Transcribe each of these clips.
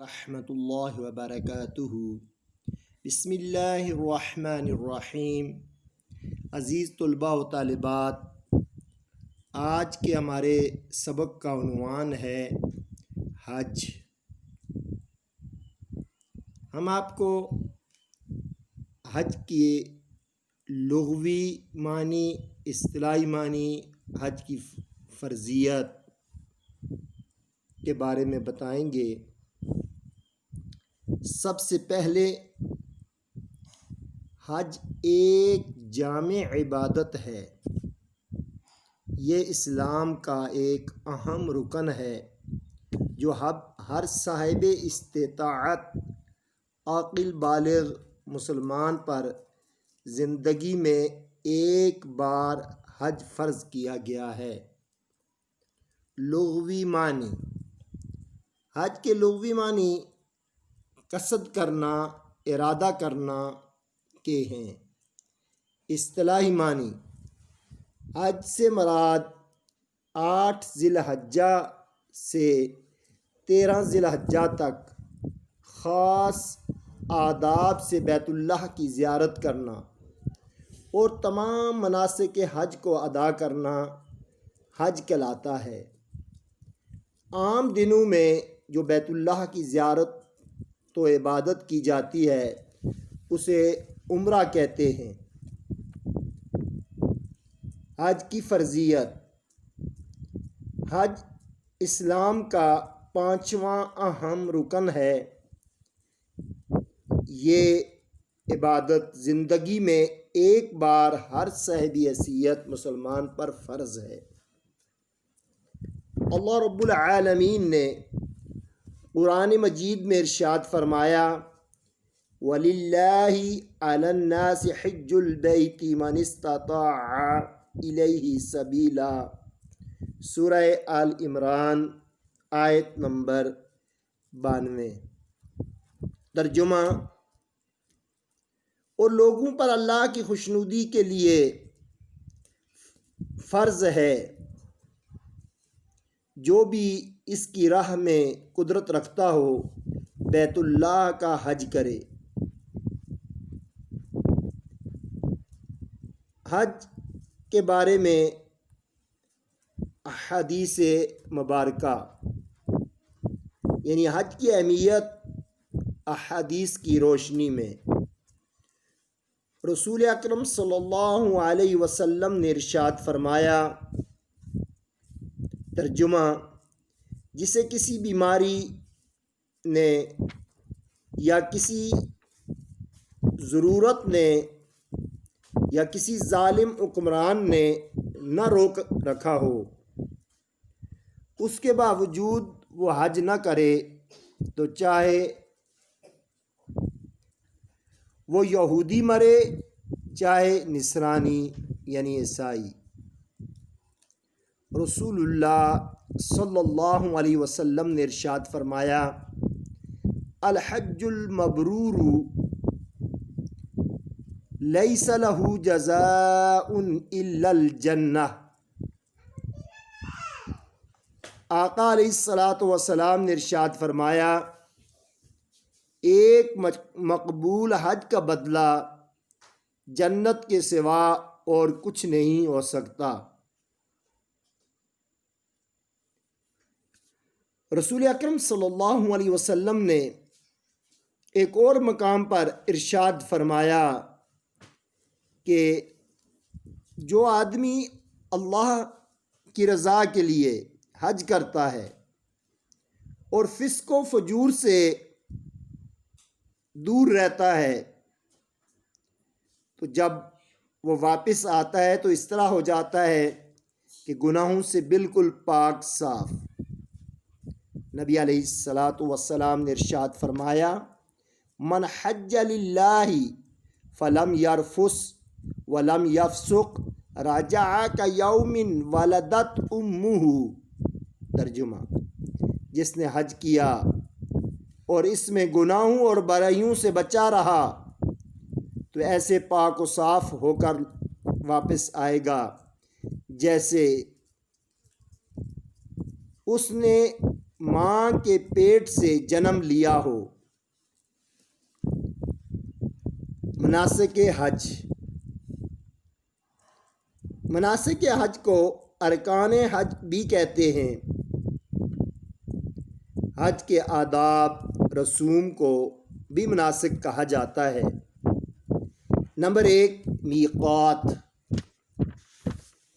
ورحمۃ اللہ وبرکاتہ۔ بسم اللہ الرحمن الرحیم۔ عزیز طلباء و طالبات، آج کے ہمارے سبق کا عنوان ہے حج۔ ہم آپ کو حج کی لغوی معنی، اصطلاحی معنی، حج کی فرضیت کے بارے میں بتائیں گے۔ سب سے پہلے حج ایک جامع عبادت ہے۔ یہ اسلام کا ایک اہم رکن ہے جو ہر صاحب استطاعت عاقل بالغ مسلمان پر زندگی میں ایک بار حج فرض کیا گیا ہے۔ لغوی معنی۔ حج کے لغوی معنی قصد کرنا، ارادہ کرنا کے ہیں۔ اصطلاحی معنی: حج سے مراد 8 ذی الحجہ سے 13 ذی الحجہ تک خاص آداب سے بیت اللہ کی زیارت کرنا اور تمام مناسک حج کو ادا کرنا حج کہلاتا ہے۔ عام دنوں میں جو بیت اللہ کی زیارت تو عبادت کی جاتی ہے اسے عمرہ کہتے ہیں۔ حج کی فرضیت۔ حج اسلام کا 5واں اہم رکن ہے۔ یہ عبادت زندگی میں ایک بار ہر صاحب حیثیت مسلمان پر فرض ہے۔ اللہ رب العالمین نے قرآن مجید میں ارشاد فرمایا: وَلِلَّهِ عَلَى النَّاسِ حِجُّ الْبَيْتِ مَنِ اسْتَطَاعَ إِلَيْهِ سَبِيلًا۔ سورہ آل عمران آیت نمبر 92۔ ترجمہ: اور لوگوں پر اللہ کی خوشنودی کے لیے فرض ہے جو بھی اس کی راہ میں قدرت رکھتا ہو بیت اللہ کا حج کرے۔ حج کے بارے میں احادیث مبارکہ، یعنی حج کی اہمیت احادیث کی روشنی میں۔ رسول اکرم صلی اللہ علیہ وسلم نے ارشاد فرمایا، ترجمہ: جسے کسی بیماری نے یا کسی ضرورت نے یا کسی ظالم حکمران نے نہ روک رکھا ہو، اس کے باوجود وہ حج نہ کرے تو چاہے وہ یہودی مرے چاہے نصرانی یعنی عیسائی۔ رسول اللہ صلی اللہ علیہ وسلم نے ارشاد فرمایا: الحج المبرور لیس لہ جزاء الا الجنہ۔ آقا علیہ الصلاۃ والسلام نے ارشاد فرمایا: ایک مقبول حج کا بدلہ جنت کے سوا اور کچھ نہیں ہو سکتا۔ رسول اکرم صلی اللہ علیہ وسلم نے ایک اور مقام پر ارشاد فرمایا کہ جو آدمی اللہ کی رضا کے لیے حج کرتا ہے اور فسق و فجور سے دور رہتا ہے تو جب وہ واپس آتا ہے تو اس طرح ہو جاتا ہے کہ گناہوں سے بالکل پاک صاف۔ نبی علیہ الصلاۃ والسلام نے ارشاد فرمایا: من حج للہ فلم یرفث ولم یفسق رجع کیوم ولدت امہ۔ ترجمہ: جس نے حج کیا اور اس میں گناہوں اور برائیوں سے بچا رہا تو ایسے پاک و صاف ہو کر واپس آئے گا جیسے اس نے ماں کے پیٹ سے جنم لیا ہو۔ مناسک حج۔ مناسک حج کو ارکان حج بھی کہتے ہیں۔ حج کے آداب رسوم کو بھی مناسک کہا جاتا ہے۔ نمبر 1، میقات۔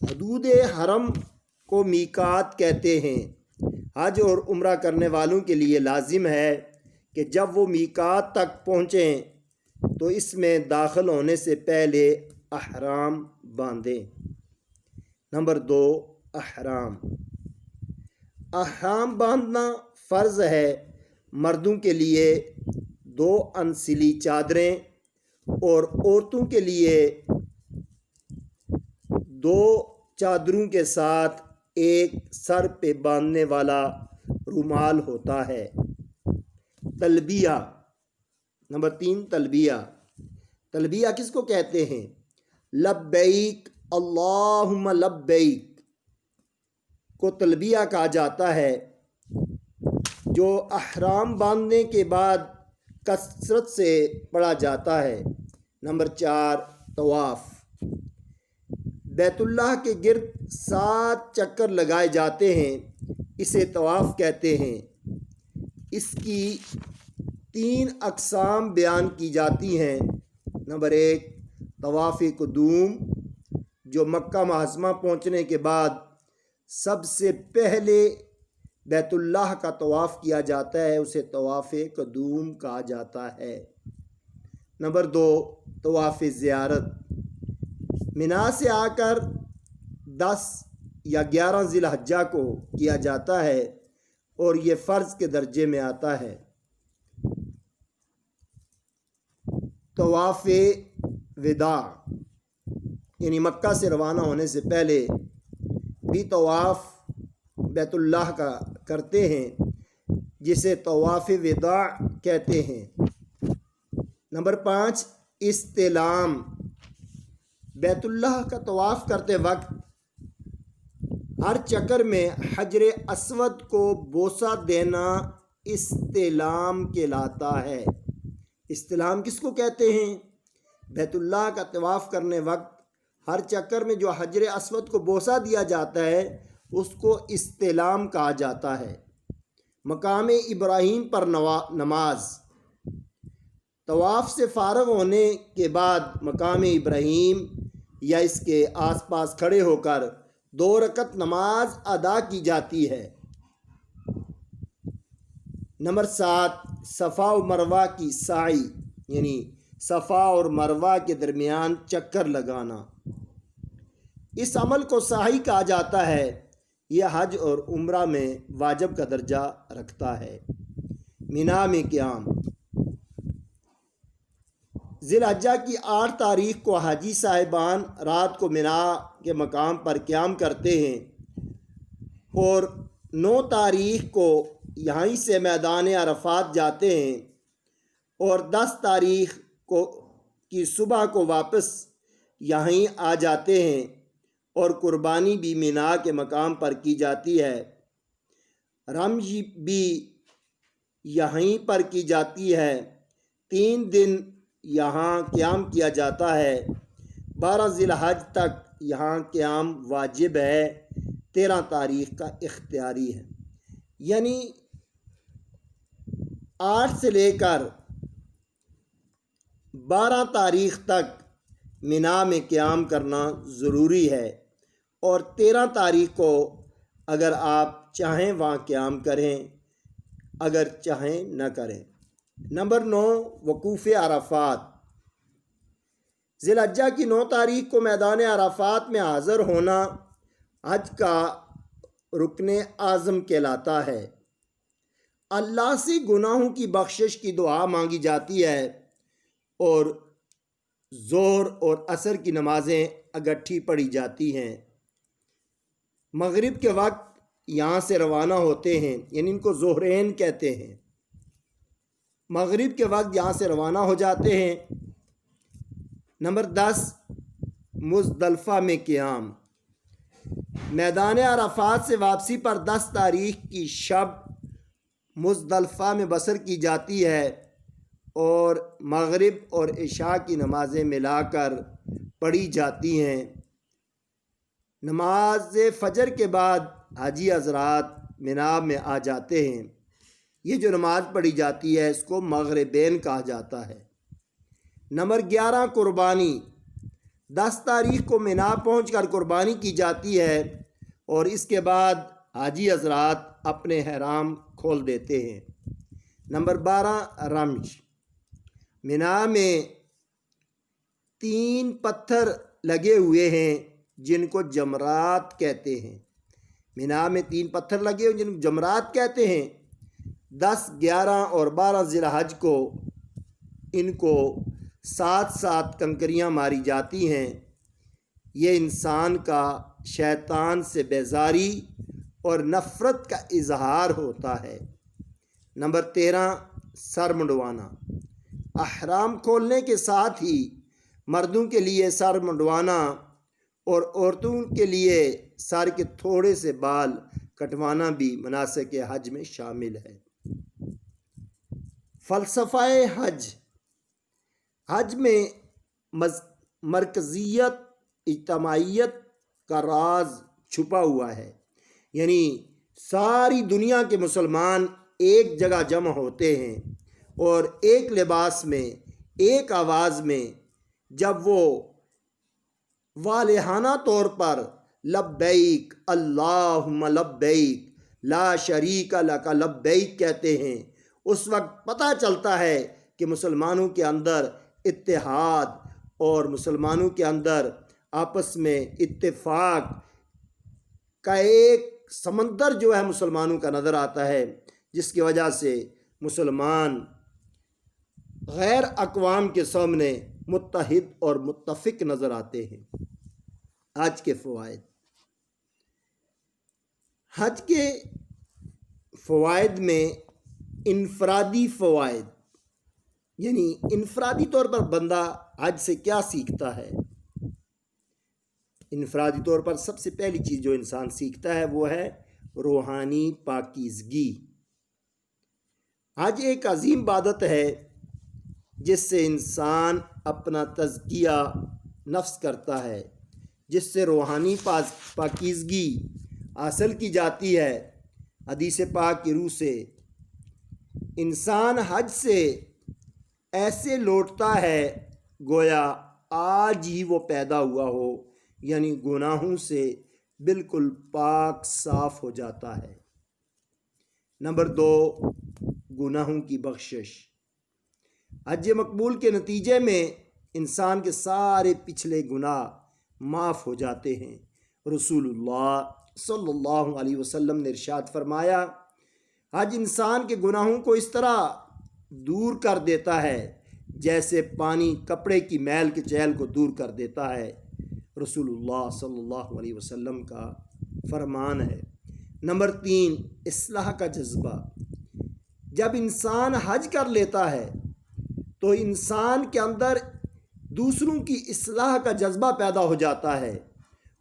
حدود حرم کو میقات کہتے ہیں۔ حج اور عمرہ کرنے والوں کے لیے لازم ہے کہ جب وہ میقات تک پہنچیں تو اس میں داخل ہونے سے پہلے احرام باندھیں۔ نمبر 2، احرام۔ احرام باندھنا فرض ہے۔ مردوں کے لیے 2 انسلی چادریں اور عورتوں کے لیے 2 چادروں کے ساتھ ایک سر پہ باندھنے والا رومال ہوتا ہے۔ تلبیہ۔ نمبر 3، تلبیہ۔ تلبیہ کس کو کہتے ہیں؟ لبیک اللہم لبیک کو تلبیہ کہا جاتا ہے، جو احرام باندھنے کے بعد کثرت سے پڑھا جاتا ہے۔ نمبر 4، طواف۔ بیت اللہ کے گرد 7 چکر لگائے جاتے ہیں، اسے طواف کہتے ہیں۔ اس کی 3 اقسام بیان کی جاتی ہیں۔ نمبر 1، طواف قدوم، جو مکہ معظمہ پہنچنے کے بعد سب سے پہلے بیت اللہ کا طواف کیا جاتا ہے، اسے طواف قدوم کہا جاتا ہے۔ نمبر 2، طواف زیارت۔ منا سے آ کر 10 یا 11 ذی الحجہ کو کیا جاتا ہے اور یہ فرض کے درجے میں آتا ہے۔ طواف وداع، یعنی مکہ سے روانہ ہونے سے پہلے بھی طواف بیت اللہ کا کرتے ہیں، جسے طواف وداع کہتے ہیں۔ نمبر 5، استلام۔ بیت اللہ کا طواف کرتے وقت ہر چکر میں حجر اسود کو بوسہ دینا استلام کہلاتا ہے۔ استلام کس کو کہتے ہیں؟ بیت اللہ کا طواف کرنے وقت ہر چکر میں جو حجر اسود کو بوسہ دیا جاتا ہے اس کو استلام کہا جاتا ہے۔ مقام ابراہیم پر نماز۔ طواف سے فارغ ہونے کے بعد مقام ابراہیم یا اس کے آس پاس کھڑے ہو کر 2 رکعت نماز ادا کی جاتی ہے۔ نمبر 7، صفا و مروہ کی سعی، یعنی صفا اور مروہ کے درمیان چکر لگانا۔ اس عمل کو سعی کہا جاتا ہے۔ یہ حج اور عمرہ میں واجب کا درجہ رکھتا ہے۔ منا میں قیام۔ ذی الحجہ کی 8 تاریخ کو حاجی صاحبان رات کو منا کے مقام پر قیام کرتے ہیں اور 9 تاریخ کو یہیں سے میدان عرفات جاتے ہیں اور 10 تاریخ کی صبح کو واپس یہیں آ جاتے ہیں اور قربانی بھی منا کے مقام پر کی جاتی ہے۔ رمج بھی یہیں پر کی جاتی ہے۔ 3 دن یہاں قیام کیا جاتا ہے۔ 12 ذی الحجہ تک یہاں قیام واجب ہے، 13 تاریخ کا اختیاری ہے۔ یعنی 8 سے لے کر 12 تاریخ تک منا میں قیام کرنا ضروری ہے اور 13 تاریخ کو اگر آپ چاہیں وہاں قیام کریں، اگر چاہیں نہ کریں۔ نمبر 9، وقوف عرفات۔ ذی الحجہ کی 9 تاریخ کو میدان عرفات میں حاضر ہونا حج کا رکن اعظم کہلاتا ہے۔ اللہ سے گناہوں کی بخشش کی دعا مانگی جاتی ہے اور ظہر اور عصر کی نمازیں اکٹھی پڑھی جاتی ہیں۔ مغرب کے وقت یہاں سے روانہ ہوتے ہیں، یعنی ان کو ظہرین کہتے ہیں۔ مغرب کے وقت یہاں سے روانہ ہو جاتے ہیں۔ نمبر 10، مزدلفہ میں قیام۔ میدان عرفات سے واپسی پر 10 تاریخ کی شب مزدلفہ میں بسر کی جاتی ہے اور مغرب اور عشاء کی نمازیں ملا کر پڑھی جاتی ہیں۔ نماز فجر کے بعد حاجی حضرات مینا میں آ جاتے ہیں۔ یہ جو نماز پڑھی جاتی ہے اس کو مغربین کہا جاتا ہے۔ نمبر 11 قربانی۔ 10 تاریخ کو مینا پہنچ کر قربانی کی جاتی ہے اور اس کے بعد حاجی حضرات اپنے احرام کھول دیتے ہیں۔ نمبر 12 رمج۔ مینا میں 3 پتھر لگے ہوئے ہیں جن کو جمرات کہتے ہیں۔ مینا میں 3 پتھر لگے ہوئے جن کو جمرات کہتے ہیں۔ 10، 11 اور 12 ذی الحج کو ان کو ساتھ ساتھ کنکریاں ماری جاتی ہیں۔ یہ انسان کا شیطان سے بیزاری اور نفرت کا اظہار ہوتا ہے۔ نمبر 13 سر منڈوانا۔ احرام کھولنے کے ساتھ ہی مردوں کے لیے سر منڈوانا اور عورتوں کے لیے سر کے تھوڑے سے بال کٹوانا بھی مناسک حج میں شامل ہے۔ فلسفہ حج۔ حج میں مرکزیت، اجتماعیت کا راز چھپا ہوا ہے، یعنی ساری دنیا کے مسلمان ایک جگہ جمع ہوتے ہیں اور ایک لباس میں، ایک آواز میں جب وہ والہانہ طور پر لبیک اللہم لبیک لا شریک لک لبیک کہتے ہیں، اس وقت پتہ چلتا ہے کہ مسلمانوں کے اندر اتحاد اور مسلمانوں کے اندر آپس میں اتفاق کا ایک سمندر جو ہے مسلمانوں کا نظر آتا ہے، جس کی وجہ سے مسلمان غیر اقوام کے سامنے متحد اور متفق نظر آتے ہیں۔ حج کے فوائد۔ حج کے فوائد میں انفرادی فوائد، یعنی انفرادی طور پر بندہ حج سے کیا سیکھتا ہے۔ انفرادی طور پر سب سے پہلی چیز جو انسان سیکھتا ہے وہ ہے روحانی پاکیزگی۔ حج ایک عظیم عبادت ہے جس سے انسان اپنا تزکیہ نفس کرتا ہے، جس سے روحانی پاکیزگی حاصل کی جاتی ہے۔ حدیث پاک کی روح سے انسان حج سے ایسے لوٹتا ہے گویا آج ہی وہ پیدا ہوا ہو، یعنی گناہوں سے بالکل پاک صاف ہو جاتا ہے۔ نمبر 2 گناہوں کی بخشش۔ حج مقبول کے نتیجے میں انسان کے سارے پچھلے گناہ معاف ہو جاتے ہیں۔ رسول اللہ صلی اللہ علیہ وسلم نے ارشاد فرمایا، حج انسان کے گناہوں کو اس طرح دور کر دیتا ہے جیسے پانی کپڑے کی میل کے چیل کو دور کر دیتا ہے۔ رسول اللہ صلی اللہ علیہ وسلم کا فرمان ہے۔ نمبر 3 اصلاح کا جذبہ۔ جب انسان حج کر لیتا ہے تو انسان کے اندر دوسروں کی اصلاح کا جذبہ پیدا ہو جاتا ہے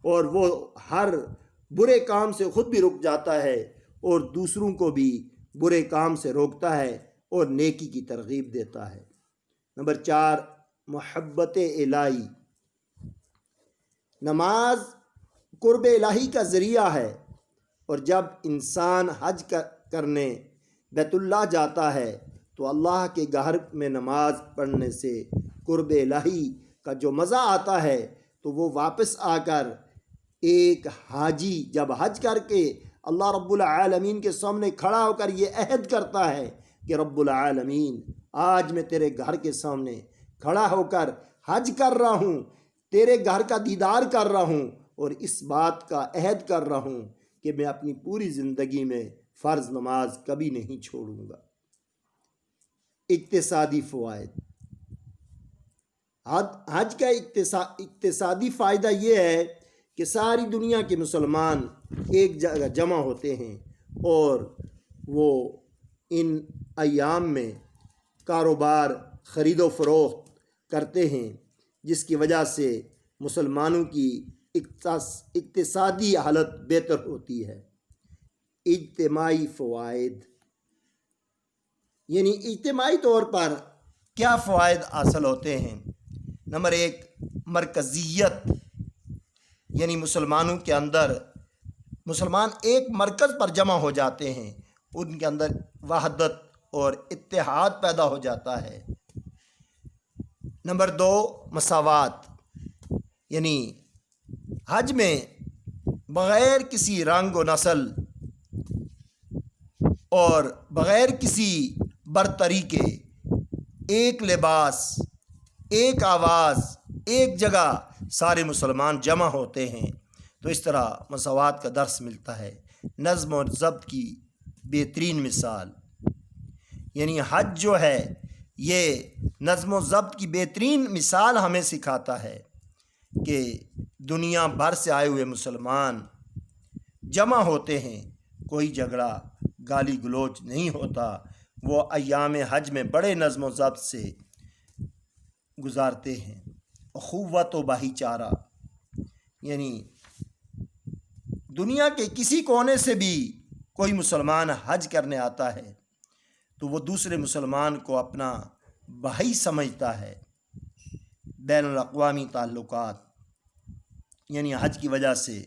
اور وہ ہر برے کام سے خود بھی رک جاتا ہے اور دوسروں کو بھی برے کام سے روکتا ہے اور نیکی کی ترغیب دیتا ہے۔ نمبر 4 محبت الہی۔ نماز قرب الہی کا ذریعہ ہے اور جب انسان حج کرنے بیت اللہ جاتا ہے تو اللہ کے گھر میں نماز پڑھنے سے قرب الہی کا جو مزہ آتا ہے تو وہ واپس آ کر ایک حاجی جب حج کر کے اللہ رب العالمین کے سامنے کھڑا ہو کر یہ عہد کرتا ہے کہ رب العالمین آج میں تیرے گھر کے سامنے کھڑا ہو کر حج کر رہا ہوں، تیرے گھر کا دیدار کر رہا ہوں اور اس بات کا عہد کر رہا ہوں کہ میں اپنی پوری زندگی میں فرض نماز کبھی نہیں چھوڑوں گا۔ اقتصادی فوائد۔ حج کا اقتصادی فائدہ یہ ہے کہ ساری دنیا کے مسلمان ایک جگہ جمع ہوتے ہیں اور وہ ان ایام میں کاروبار خرید و فروخت کرتے ہیں، جس کی وجہ سے مسلمانوں کی اقتصادی حالت بہتر ہوتی ہے۔ اجتماعی فوائد۔ یعنی اجتماعی طور پر کیا فوائد حاصل ہوتے ہیں؟ نمبر 1، مرکزیت، یعنی مسلمانوں کے اندر مسلمان ایک مرکز پر جمع ہو جاتے ہیں، ان کے اندر وحدت اور اتحاد پیدا ہو جاتا ہے۔ نمبر 2، مساوات، یعنی حج میں بغیر کسی رنگ و نسل اور بغیر کسی برتری کے ایک لباس، ایک آواز، ایک جگہ سارے مسلمان جمع ہوتے ہیں، تو اس طرح مساوات کا درس ملتا ہے۔ نظم و ضبط کی بہترین مثال، یعنی حج جو ہے یہ نظم و ضبط کی بہترین مثال ہمیں سکھاتا ہے کہ دنیا بھر سے آئے ہوئے مسلمان جمع ہوتے ہیں، کوئی جھگڑا گالی گلوچ نہیں ہوتا، وہ ایام حج میں بڑے نظم و ضبط سے گزارتے ہیں۔ اخوت و بھائی چارہ، یعنی دنیا کے کسی کونے سے بھی کوئی مسلمان حج کرنے آتا ہے تو وہ دوسرے مسلمان کو اپنا بھائی سمجھتا ہے۔ بین الاقوامی تعلقات، یعنی حج کی وجہ سے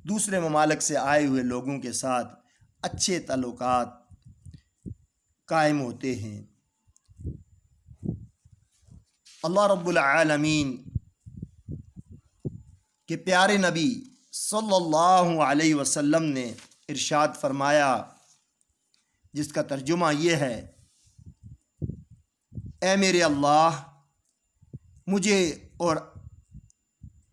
دوسرے ممالک سے آئے ہوئے لوگوں کے ساتھ اچھے تعلقات قائم ہوتے ہیں۔ اللہ رب العالمین کے پیارے نبی صلی اللہ علیہ وسلم نے ارشاد فرمایا، جس کا ترجمہ یہ ہے: اے میرے اللہ،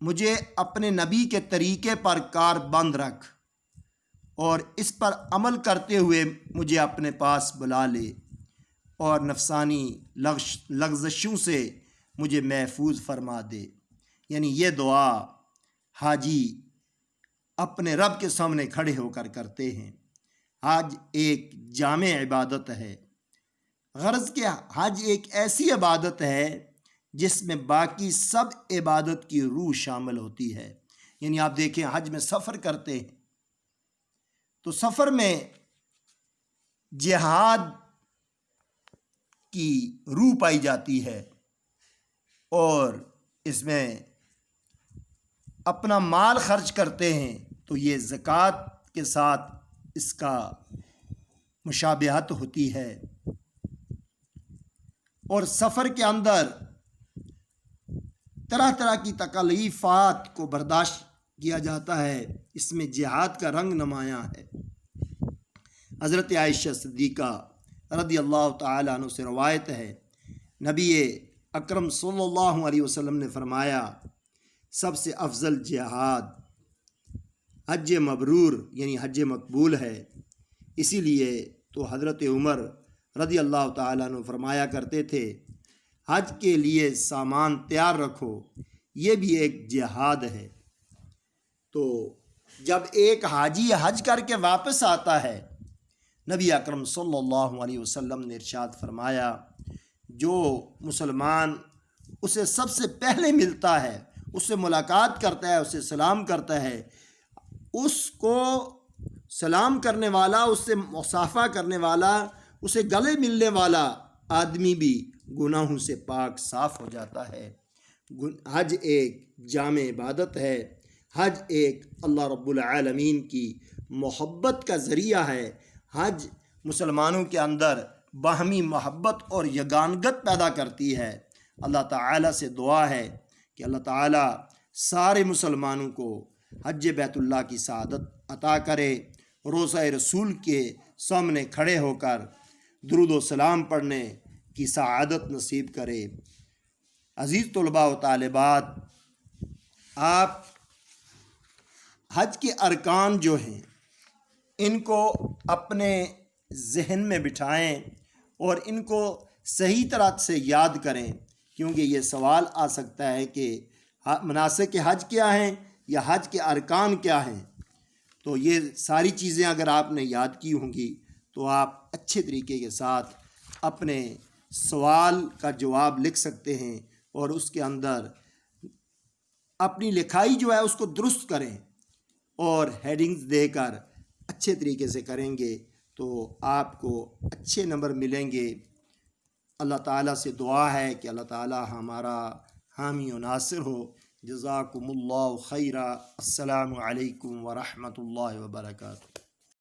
مجھے اپنے نبی کے طریقے پر کار بند رکھ اور اس پر عمل کرتے ہوئے مجھے اپنے پاس بلا لے، اور نفسانی لغزشوں سے مجھے محفوظ فرما دے۔ یعنی یہ دعا حاجی اپنے رب کے سامنے کھڑے ہو کر کرتے ہیں۔ حج ایک جامع عبادت ہے، غرض کہ حج ایک ایسی عبادت ہے جس میں باقی سب عبادت کی روح شامل ہوتی ہے۔ یعنی آپ دیکھیں، حج میں سفر کرتے ہیں تو سفر میں جہاد کی روح پائی جاتی ہے، اور اس میں اپنا مال خرچ کرتے ہیں تو یہ زکوٰۃ کے ساتھ اس کا مشابہت ہوتی ہے، اور سفر کے اندر طرح طرح کی تکلیفات کو برداشت کیا جاتا ہے، اس میں جہاد کا رنگ نمایاں ہے۔ حضرت عائشہ صدیقہ رضی اللہ تعالیٰ عنہ سے روایت ہے، نبی اکرم صلی اللہ علیہ وسلم نے فرمایا، سب سے افضل جہاد حج مبرور یعنی حج مقبول ہے۔ اسی لیے تو حضرت عمر رضی اللہ تعالیٰ عنہ فرمایا کرتے تھے، حج کے لیے سامان تیار رکھو، یہ بھی ایک جہاد ہے۔ تو جب ایک حاجی حج کر کے واپس آتا ہے، نبی اکرم صلی اللہ علیہ وسلم نے ارشاد فرمایا، جو مسلمان اسے سب سے پہلے ملتا ہے، اس سے ملاقات کرتا ہے، اسے سلام کرتا ہے، اس کو سلام کرنے والا، اس سے مصافحہ کرنے والا، اسے گلے ملنے والا آدمی بھی گناہوں سے پاک صاف ہو جاتا ہے۔ حج ایک جامع عبادت ہے، حج ایک اللہ رب العالمین کی محبت کا ذریعہ ہے۔ حج مسلمانوں کے اندر باہمی محبت اور یگانگت پیدا کرتی ہے۔ اللہ تعالیٰ سے دعا ہے کہ اللہ تعالیٰ سارے مسلمانوں کو حج بیت اللہ کی سعادت عطا کرے، روضہ رسول کے سامنے کھڑے ہو کر درود و سلام پڑھنے کی سعادت نصیب کرے۔ عزیز طلباء و طالبات، آپ حج کے ارکان جو ہیں ان کو اپنے ذہن میں بٹھائیں اور ان کو صحیح طرح سے یاد کریں، کیونکہ یہ سوال آ سکتا ہے کہ مناسک حج کیا ہیں یا حج کے ارکان کیا ہیں۔ تو یہ ساری چیزیں اگر آپ نے یاد کی ہوں گی تو آپ اچھے طریقے کے ساتھ اپنے سوال کا جواب لکھ سکتے ہیں، اور اس کے اندر اپنی لکھائی جو ہے اس کو درست کریں، اور ہیڈنگز دے کر اچھے طریقے سے کریں گے تو آپ کو اچھے نمبر ملیں گے۔ اللہ تعالیٰ سے دعا ہے کہ اللہ تعالیٰ ہمارا حامی و ناصر ہو۔ جزاکم اللہ خیرا۔ السلام علیکم ورحمۃ اللہ وبرکاتہ۔